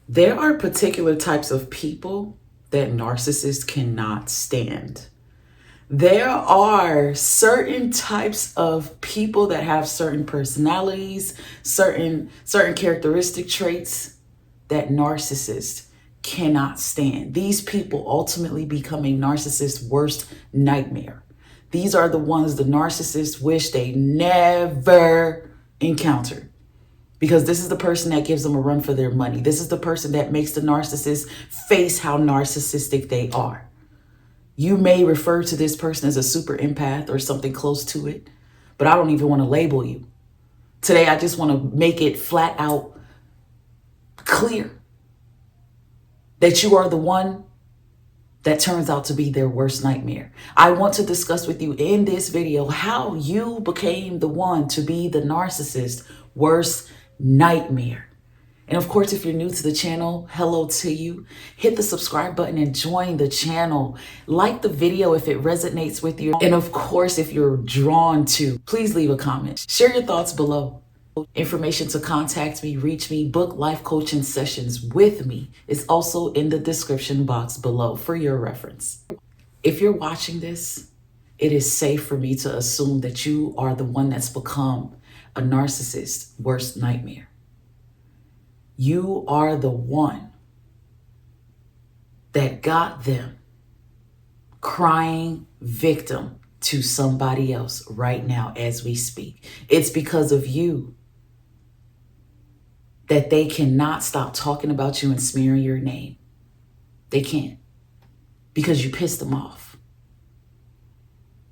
There are particular types of people that narcissists cannot stand. There are certain types of people that have certain personalities, certain characteristic traits that narcissists cannot stand. These people ultimately become a narcissist's worst nightmare. These are the ones the narcissists wish they never encountered. Because this is the person that gives them a run for their money. This is the person that makes the narcissist face how narcissistic they are. You may refer to this person as a super empath or something close to it, but I don't even want to label you. Today, I just want to make it flat out clear that you are the one that turns out to be their worst nightmare. I want to discuss with you in this video how you became the one to be the narcissist's worst nightmare. And of course, if you're new to the channel, hello to you. Hit the subscribe button and join the channel. Like the video if it resonates with you. And of course, if you're drawn to, please leave a comment. Share your thoughts below. Information to contact me, reach me, book life coaching sessions with me is also in the description box below for your reference. If you're watching this, it is safe for me to assume that you are the one that's become a narcissist's worst nightmare. You are the one that got them crying victim to somebody else right now as we speak. It's because of you that they cannot stop talking about you and smearing your name. They can't, because you pissed them off.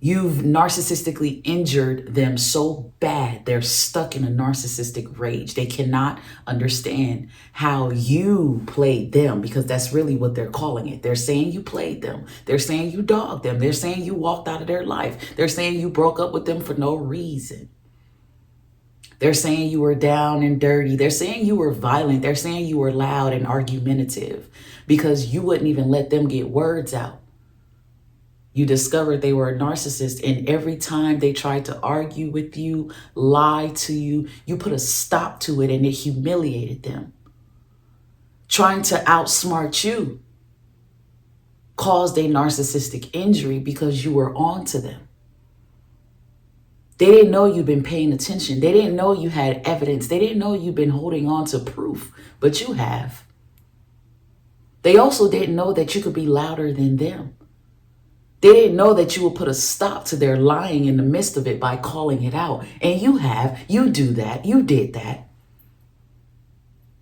You've narcissistically injured them so bad, they're stuck in a narcissistic rage. They cannot understand how you played them, because that's really what they're calling it. They're saying you played them. They're saying you dogged them. They're saying you walked out of their life. They're saying you broke up with them for no reason. They're saying you were down and dirty. They're saying you were violent. They're saying you were loud and argumentative because you wouldn't even let them get words out. You discovered they were a narcissist, and every time they tried to argue with you, lie to you, you put a stop to it, and it humiliated them. Trying to outsmart you caused a narcissistic injury because you were on to them. They didn't know you'd been paying attention. They didn't know you had evidence. They didn't know you'd been holding on to proof, but you have. They also didn't know that you could be louder than them. They didn't know that you would put a stop to their lying in the midst of it by calling it out. And you have. You do that. You did that.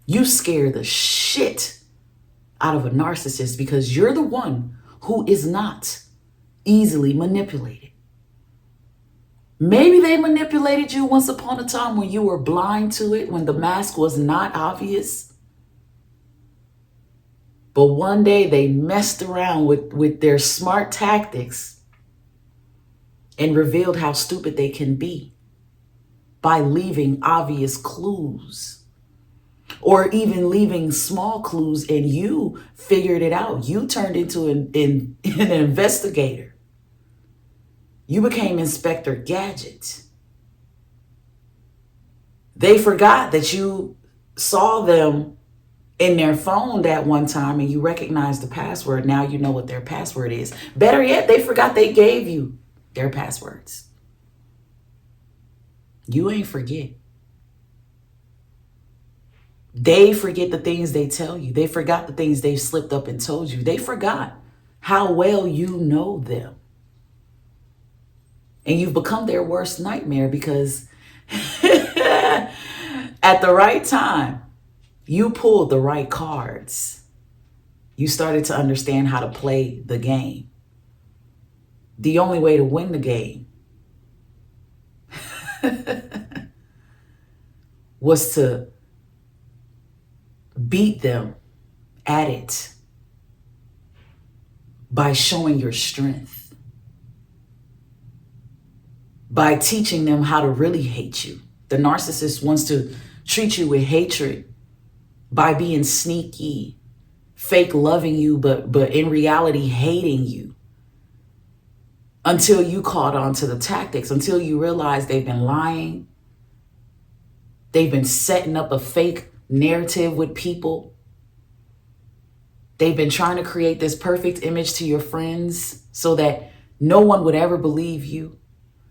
You scare the shit out of a narcissist because you're the one who is not easily manipulated. Maybe they manipulated you once upon a time when you were blind to it, when the mask was not obvious. But one day they messed around with their smart tactics and revealed how stupid they can be by leaving obvious clues or even leaving small clues, and you figured it out. You turned into an investigator. You became Inspector Gadget. They forgot that you saw them in their phone that one time and you recognized the password. Now you know what their password is. Better yet, they forgot they gave you their passwords. You ain't forget. They forget the things they tell you. They forgot the things they've slipped up and told you. They forgot how well you know them. And you've become their worst nightmare because at the right time, you pulled the right cards. You started to understand how to play the game. The only way to win the game was to beat them at it by showing your strength. By teaching them how to really hate you. The narcissist wants to treat you with hatred by being sneaky, fake loving you, but in reality hating you. Until you caught on to the tactics, until you realize they've been lying. They've been setting up a fake narrative with people They've been trying to create this perfect image to your friends so that no one would ever believe you,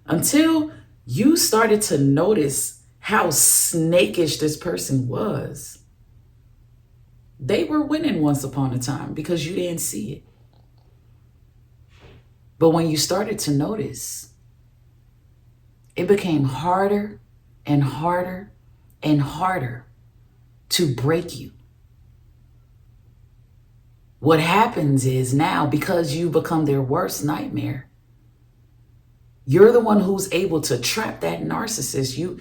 until you started to notice how snakish this person was. They were winning once upon a time because you didn't see it. But when you started to notice, it became harder and harder and harder to break you. What happens is now, because you become their worst nightmare, you're the one who's able to trap that narcissist. You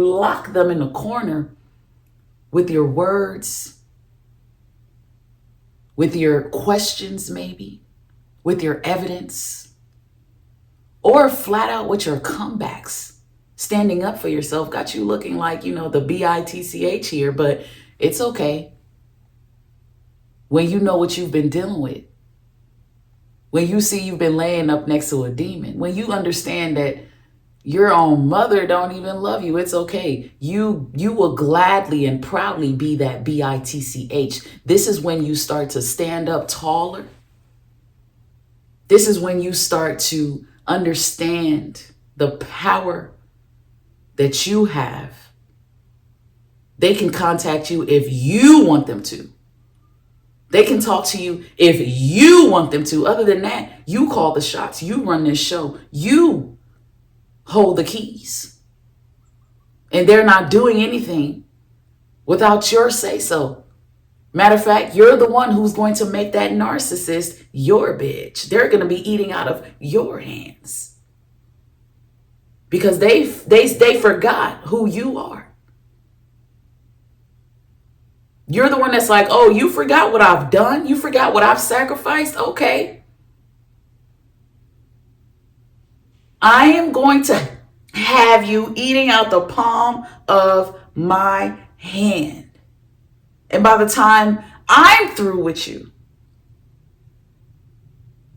lock them in a corner with your words, with your questions maybe, with your evidence, or flat out with your comebacks. Standing up for yourself got you looking like, the bitch here, but it's okay. When you know what you've been dealing with, when you see you've been laying up next to a demon, when you understand that your own mother don't even love you, it's okay. You will gladly and proudly be that bitch. This is when you start to stand up taller. This is when you start to understand the power that you have. They can contact you if you want them to. They can talk to you if you want them to. Other than that, you call the shots. You run this show. You hold the keys. And they're not doing anything without your say-so. Matter of fact, you're the one who's going to make that narcissist your bitch. They're going to be eating out of your hands because they forgot who you are. You're the one that's like, oh, you forgot what I've done? You forgot what I've sacrificed? Okay. I am going to have you eating out the palm of my hand. And by the time I'm through with you,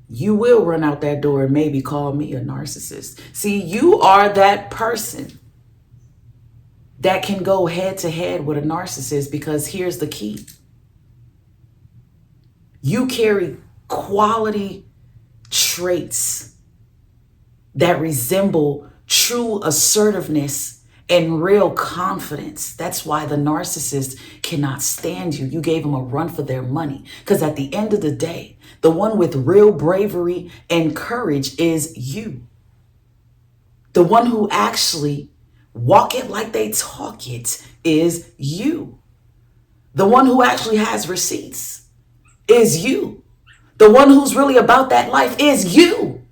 you will run out that door and maybe call me a narcissist. See, you are that person that can go head to head with a narcissist, because here's the key. You carry quality traits that resemble true assertiveness and real confidence. That's why the narcissist cannot stand you. You gave them a run for their money, because at the end of the day, the one with real bravery and courage is you. The one who actually walk it like they talk it is you. The one who actually has receipts is you. The one who's really about that life is you.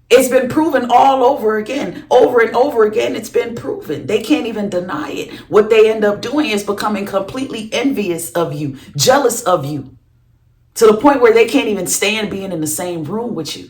It's been proven all over again, over and over again. It's been proven. They can't even deny it. What they end up doing is becoming completely envious of you, jealous of you, to the point where they can't even stand being in the same room with you,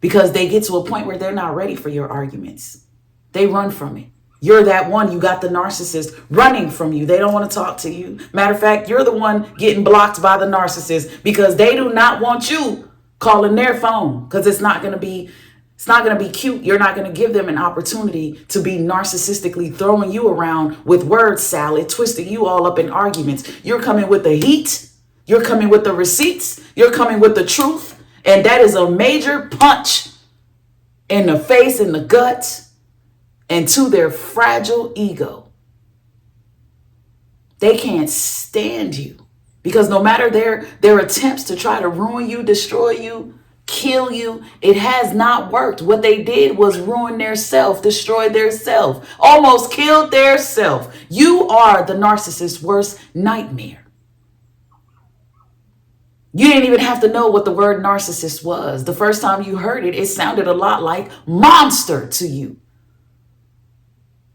because they get to a point where they're not ready for your arguments. They run from it. You're that one. You got the narcissist running from you. They don't want to talk to you. Matter of fact, you're the one getting blocked by the narcissist because they do not want you calling their phone, because it's not going to be cute. You're not going to give them an opportunity to be narcissistically throwing you around with word salad, twisting you all up in arguments. You're coming with the heat. You're coming with the receipts. You're coming with the truth. And that is a major punch in the face, in the gut, and to their fragile ego. They can't stand you, because no matter their attempts to try to ruin you, destroy you, kill you, it has not worked. What they did was ruin their self, destroy their self, almost killed their self. You are the narcissist's worst nightmare. You didn't even have to know what the word narcissist was. The first time you heard it, it sounded a lot like monster to you.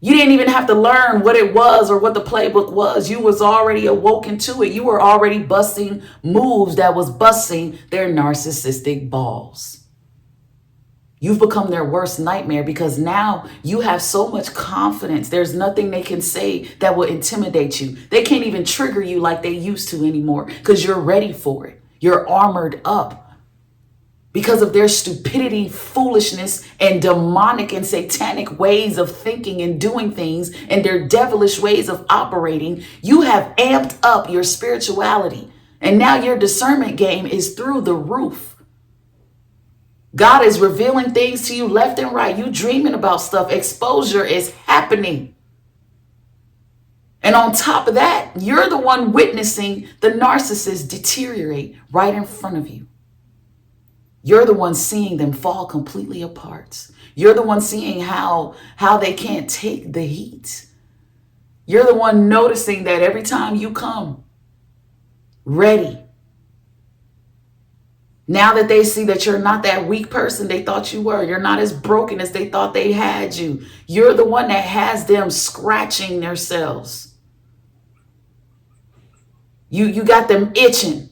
You didn't even have to learn what it was or what the playbook was. You was already awoken to it. You were already busting moves that was busting their narcissistic balls. You've become their worst nightmare, because now you have so much confidence. There's nothing they can say that will intimidate you. They can't even trigger you like they used to anymore, because you're ready for it. You're armored up. because of their stupidity, foolishness, and demonic and satanic ways of thinking and doing things and their devilish ways of operating. You have amped up your spirituality, and now your discernment game is through the roof. God is revealing things to you left and right. You dreaming about stuff. Exposure is happening. And on top of that, you're the one witnessing the narcissist deteriorate right in front of you. You're the one seeing them fall completely apart. You're the one seeing how they can't take the heat. You're the one noticing that every time you come ready, now that they see that you're not that weak person they thought you were, you're not as broken as they thought they had you, you're the one that has them scratching themselves. You got them itching.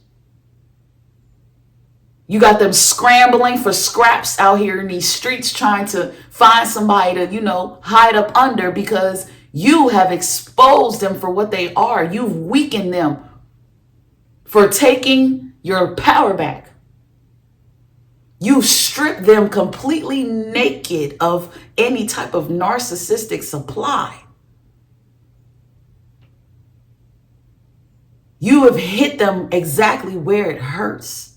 You got them scrambling for scraps out here in these streets, trying to find somebody to, hide up under, because you have exposed them for what they are. You've weakened them for taking your power back. You stripped them completely naked of any type of narcissistic supply. You have hit them exactly where it hurts.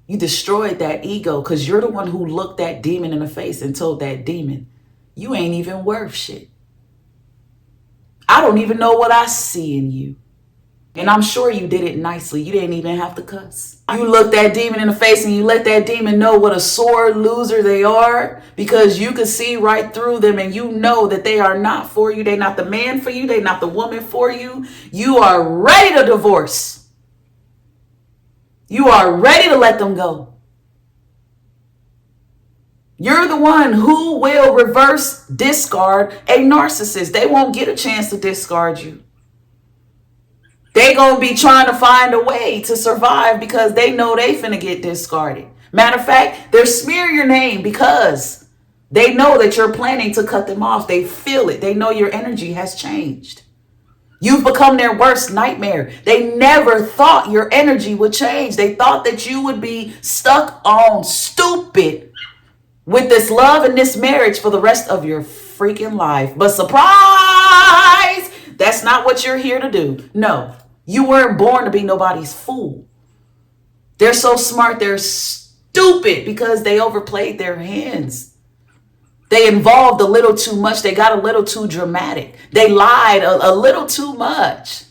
You destroyed that ego because you're the one who looked that demon in the face and told that demon, you ain't even worth shit. I don't even know what I see in you. And I'm sure you did it nicely. You didn't even have to cuss. You looked that demon in the face and you let that demon know what a sore loser they are, because you could see right through them and you know that they are not for you. They're not the man for you. They're not the woman for you. You are ready to divorce. You are ready to let them go. You're the one who will reverse discard a narcissist. They won't get a chance to discard you. They gonna be trying to find a way to survive because they know they finna get discarded. Matter of fact, they'll smear your name because they know that you're planning to cut them off. They feel it. They know your energy has changed. You've become their worst nightmare. They never thought your energy would change. They thought that you would be stuck on stupid with this love and this marriage for the rest of your freaking life. But surprise, that's not what you're here to do. No. You weren't born to be nobody's fool. They're so smart, they're stupid because they overplayed their hands. They involved a little too much. They got a little too dramatic. They lied a little too much.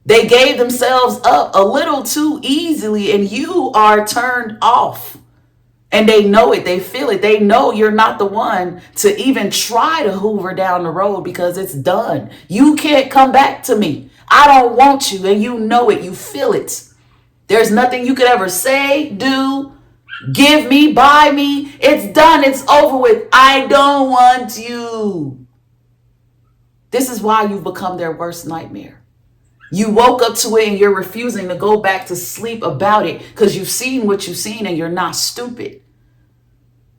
They gave themselves up a little too easily, and you are turned off. And they know it. They feel it. They know you're not the one to even try to hoover down the road because it's done. You can't come back to me. I don't want you, and you know it. You feel it. There's nothing you could ever say, do, give me, buy me. It's done. It's over with. I don't want you. This is why you've become their worst nightmare. You woke up to it and you're refusing to go back to sleep about it because you've seen what you've seen and you're not stupid.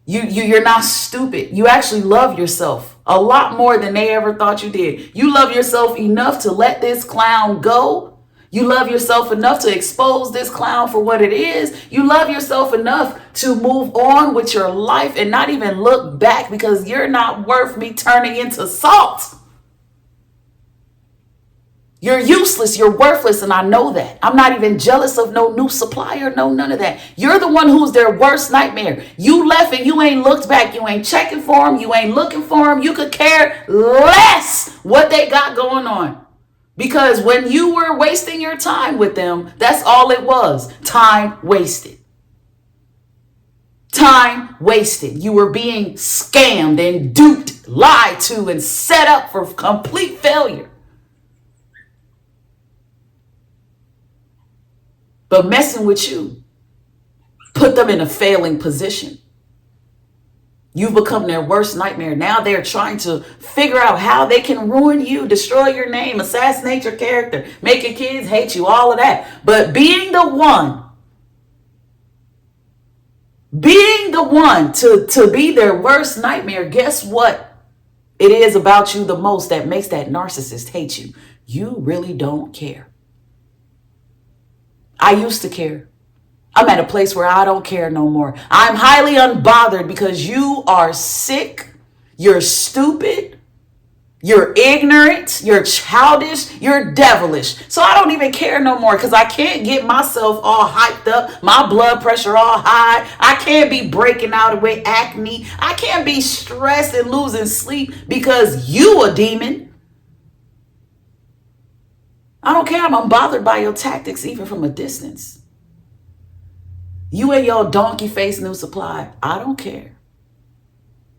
You're not stupid. You actually love yourself a lot more than they ever thought you did. You love yourself enough to let this clown go. You love yourself enough to expose this clown for what it is. You love yourself enough to move on with your life and not even look back because you're not worth me turning into salt. You're useless, you're worthless, and I know that. I'm not even jealous of no new supplier, no none of that. You're the one who's their worst nightmare. You left and you ain't looked back. You ain't checking for them. You ain't looking for them. You could care less what they got going on. Because when you were wasting your time with them, that's all it was. Time wasted. Time wasted. You were being scammed and duped, lied to, and set up for complete failure. But messing with you put them in a failing position. You've become their worst nightmare. Now they're trying to figure out how they can ruin you, destroy your name, assassinate your character, make your kids hate you, all of that. But being the one to be their worst nightmare, guess what it is about you the most that makes that narcissist hate you? You really don't care. I used to care. I'm at a place where I don't care no more. I'm highly unbothered because you are sick, you're stupid, you're ignorant, you're childish, you're devilish. So I don't even care no more because I can't get myself all hyped up, my blood pressure all high. I can't be breaking out with acne. I can't be stressed and losing sleep because you a demon. I don't care. I'm unbothered by your tactics even from a distance. You and your donkey face new supply. I don't care.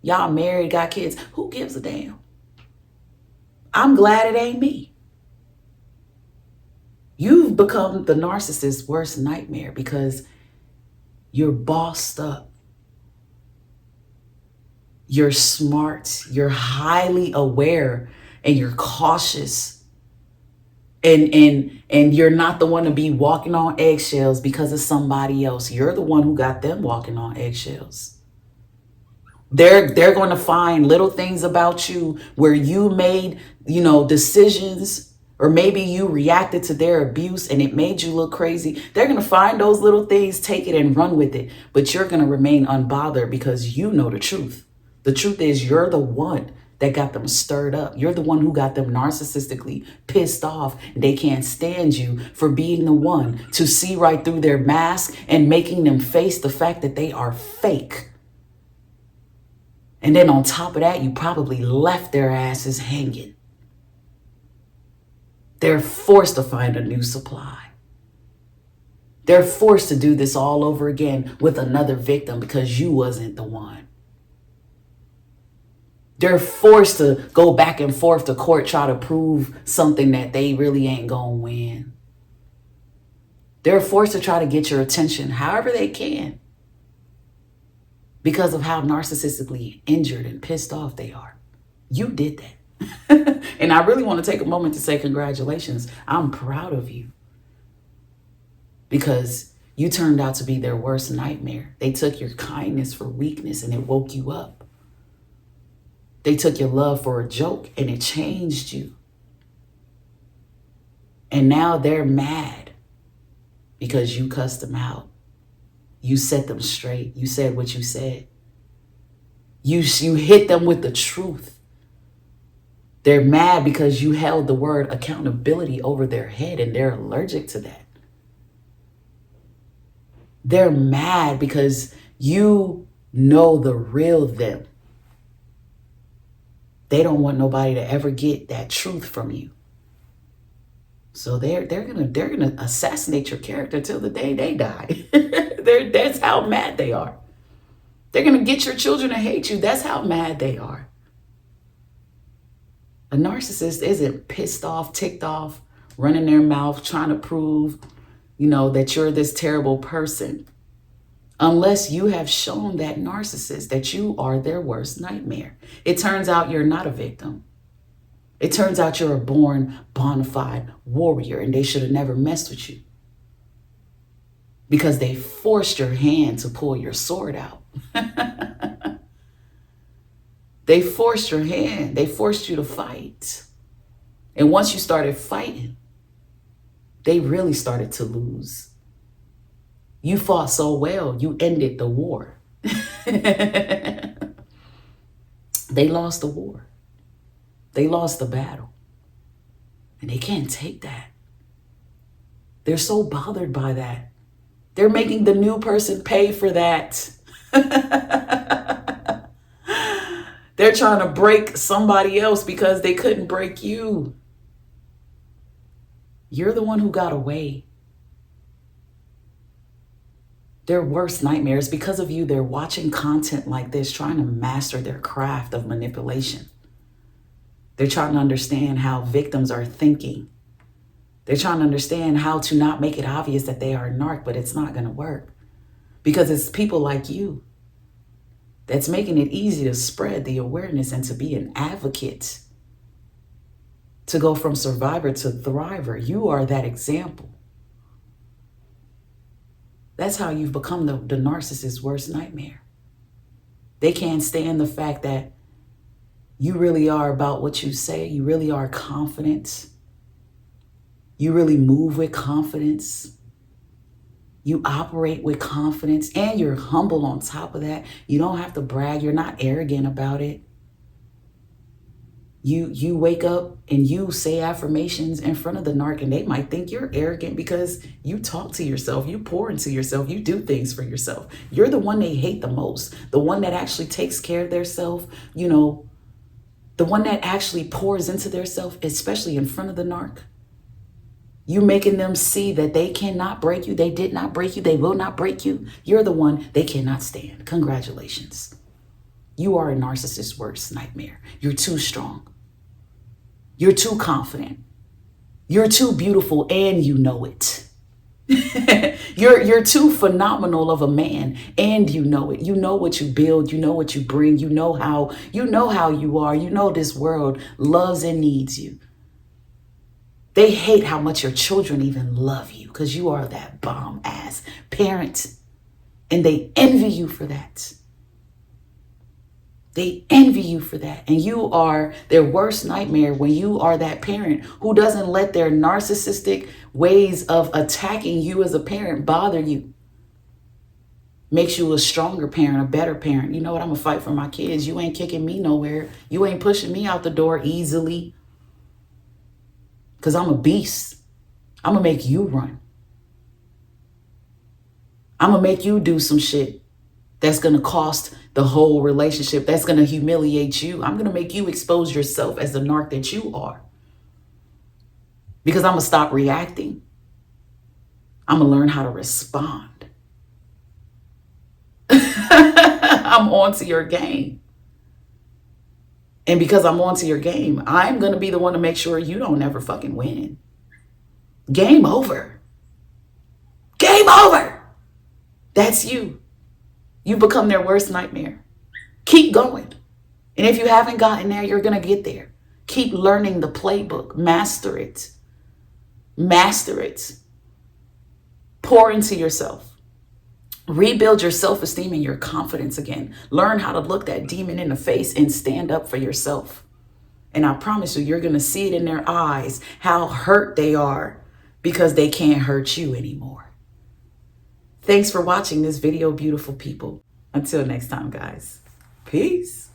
Y'all married, got kids. Who gives a damn? I'm glad it ain't me. You've become the narcissist's worst nightmare because you're bossed up. You're smart. You're highly aware and you're cautious. And you're not the one to be walking on eggshells because of somebody else. You're the one who got them walking on eggshells. They're going to find little things about you where you made, decisions, or maybe you reacted to their abuse and it made you look crazy. They're going to find those little things, take it and run with it. But you're going to remain unbothered because you know the truth. The truth is you're the one that got them stirred up. You're the one who got them narcissistically pissed off. They can't stand you for being the one to see right through their mask and making them face the fact that they are fake. And then on top of that, you probably left their asses hanging. They're forced to find a new supply. They're forced to do this all over again with another victim because you wasn't the one. They're forced to go back and forth to court, try to prove something that they really ain't gonna win. They're forced to try to get your attention however they can because of how narcissistically injured and pissed off they are. You did that. And I really want to take a moment to say congratulations. I'm proud of you because you turned out to be their worst nightmare. They took your kindness for weakness and it woke you up. They took your love for a joke and it changed you. And now they're mad because you cussed them out. You set them straight. You said what you said. You hit them with the truth. They're mad because you held the word accountability over their head and they're allergic to that. They're mad because you know the real them. They don't want nobody to ever get that truth from you. So they're gonna assassinate your character till the day they die. That's how mad they are. They're gonna get your children to hate you. That's how mad they are. A narcissist isn't pissed off, ticked off, running their mouth, trying to prove, that you're this terrible person. Unless you have shown that narcissist that you are their worst nightmare. It turns out you're not a victim. It turns out you're a born, bona fide warrior and they should have never messed with you. Because they forced your hand to pull your sword out. They forced your hand. They forced you to fight. And once you started fighting, they really started to lose. You fought so well, you ended the war. They lost the war. They lost the battle. And they can't take that. They're so bothered by that. They're making the new person pay for that. They're trying to break somebody else because they couldn't break you. You're the one who got away. Their worst nightmares, because of you, they're watching content like this, trying to master their craft of manipulation. They're trying to understand how victims are thinking. They're trying to understand how to not make it obvious that they are a narc, but it's not going to work. Because it's people like you that's making it easy to spread the awareness and to be an advocate. To go from survivor to thriver. You are that example. That's how you've become the narcissist's worst nightmare. They can't stand the fact that you really are about what you say. You really are confident. You really move with confidence. You operate with confidence and you're humble on top of that. You don't have to brag. You're not arrogant about it. You wake up and you say affirmations in front of the narc, and they might think you're arrogant because you talk to yourself, you pour into yourself, you do things for yourself. You're the one they hate the most, the one that actually takes care of their self, the one that actually pours into their self, especially in front of the narc. You making them see that they cannot break you. They did not break you. They will not break you. You're the one they cannot stand. Congratulations. You are a narcissist's worst nightmare. You're too strong. You're too confident. You're too beautiful, and you know it. You're too phenomenal of a man, and you know it. You know what you build. You know what you bring. You know how you are. You know this world loves and needs you. They hate how much your children even love you because you are that bomb ass parent, and they envy you for that. They envy you for that. And you are their worst nightmare when you are that parent who doesn't let their narcissistic ways of attacking you as a parent bother you. Makes you a stronger parent, a better parent. You know what? I'm going to fight for my kids. You ain't kicking me nowhere. You ain't pushing me out the door easily. Because I'm a beast. I'm going to make you run. I'm going to make you do some shit that's going to cost the whole relationship. That's going to humiliate you. I'm going to make you expose yourself as the narc that you are. Because I'm going to stop reacting. I'm going to learn how to respond. I'm onto your game. And because I'm onto your game, I'm going to be the one to make sure you don't ever fucking win. Game over. Game over. That's you. You become their worst nightmare. Keep going. And if you haven't gotten there, you're going to get there. Keep learning the playbook. Master it. Master it. Pour into yourself. Rebuild your self-esteem and your confidence again. Learn how to look that demon in the face and stand up for yourself. And I promise you, you're going to see it in their eyes how hurt they are because they can't hurt you anymore. Thanks for watching this video, beautiful people. Until next time, guys. Peace.